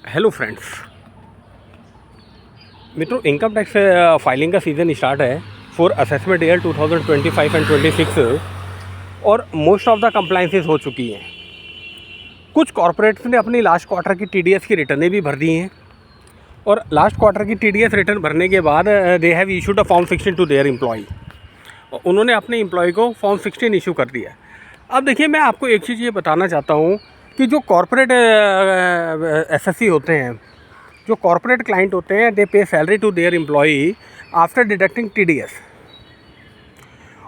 Hello friends, मित्रों income tax filing का season start है फॉर असेसमेंट ईयर 2025 एंड 26 और मोस्ट ऑफ द कंप्लाइंसेस हो चुकी हैं। कुछ कॉरपोरेट्स ने अपनी लास्ट क्वार्टर की टीडीएस की रिटर्नें भी भर दी हैं और लास्ट क्वार्टर की टीडीएस रिटर्न भरने के बाद they have issued a form 16 to their employee. उन्होंने अपने एम्प्लॉय को फॉर्म 16 इशू कर दिया। अब देखिए, मैं आपको एक चीज़ ये बताना चाहता हूँ कि जो कॉरपोरेट एसएससी होते हैं, जो कॉरपोरेट क्लाइंट होते हैं, they pay salary to their employee after deducting TDS.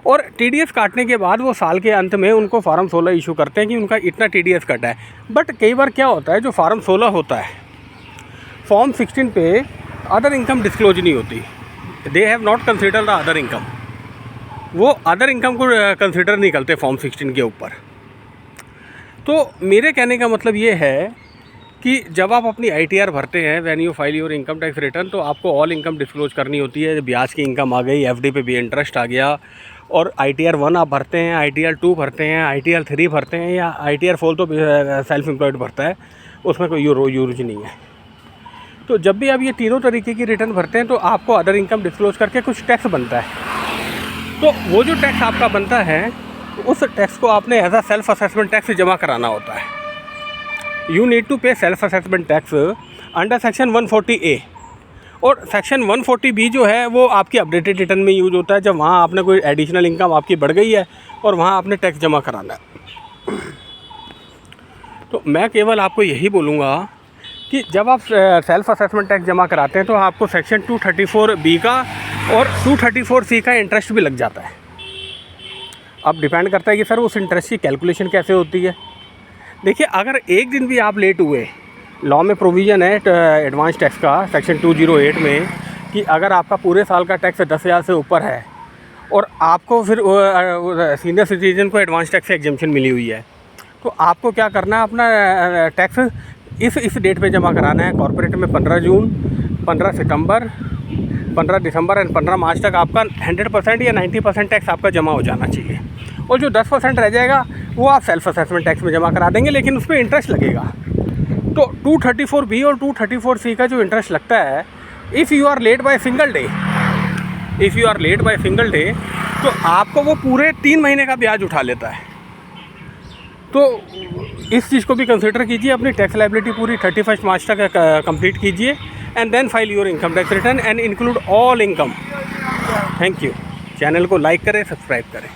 और टीडीएस काटने के बाद वो साल के अंत में उनको फार्म 16 इशू करते हैं कि उनका इतना टीडीएस कटा है। बट कई बार क्या होता है, जो फार्म 16 होता है, फॉर्म 16 पे अदर इनकम डिस्क्लोज नहीं होती। They have not consider the other income. वो अदर इनकम को कंसिडर नहीं करते फॉर्म 16 के ऊपर। तो मेरे कहने का मतलब ये है कि जब आप अपनी आईटीआर भरते हैं, when you file your income tax return, तो आपको ऑल इनकम डिस्क्लोज करनी होती है। ब्याज की इनकम आ गई, एफडी पे भी इंटरेस्ट आ गया, और आईटीआर 1 आप भरते हैं, आईटीआर 2 भरते हैं, आईटीआर 3 भरते हैं, या आईटीआर 4 तो सेल्फ एम्प्लॉयड भरता है, उसमें कोई यूज नहीं है। तो जब भी आप ये तीनों तरीके की रिटर्न भरते हैं तो आपको अदर इनकम डिस्क्लोज करके कुछ टैक्स बनता है। तो वो जो टैक्स आपका बनता है, उस टैक्स को आपने as a self assessment tax जमा कराना होता है। You need to pay self assessment tax under section 140A। और सेक्शन 140B जो है वो आपकी अपडेटेड रिटर्न में यूज होता है, जब वहाँ आपने कोई एडिशनल इनकम आपकी बढ़ गई है और वहाँ आपने टैक्स जमा कराना है। तो मैं केवल आपको यही बोलूँगा कि जब आप सेल्फ असेसमेंट टैक्स जमा कराते हैं तो आपको सेक्शन 234B का और 234C का इंटरेस्ट भी लग जाता है। अब डिपेंड करता है कि सर उस इंटरेस्ट की कैलकुलेशन कैसे होती है। देखिए, अगर एक दिन भी आप लेट हुए, लॉ में प्रोविज़न है एडवांस टैक्स का सेक्शन 208 में कि अगर आपका पूरे साल का टैक्स 10,000 से ऊपर है और आपको फिर सीनियर सिटीजन को एडवांस टैक्स से एग्जम्पशन मिली हुई है, तो आपको क्या करना है, अपना टैक्स इस डेट पे जमा कराना है। कॉर्पोरेट में 15 जून, 15 सितंबर, 15 दिसंबर एंड 15 मार्च तक आपका 100% या 90% टैक्स आपका जमा हो जाना चाहिए। और जो 10% रह जाएगा वो आप सेल्फ असेसमेंट टैक्स में जमा करा देंगे, लेकिन उस पर इंटरेस्ट लगेगा। तो 234B और 234C का जो इंटरेस्ट लगता है, if you are late by single day, तो आपको वो पूरे 3 महीने का ब्याज उठा लेता है। तो इस चीज़ को भी कंसिडर कीजिए। अपनी टैक्स लायबिलिटी पूरी 31 मार्च तक कंप्लीट कीजिए and then file your income tax return and include all income. Thank you. Channel को लाइक करें, सब्सक्राइब करें।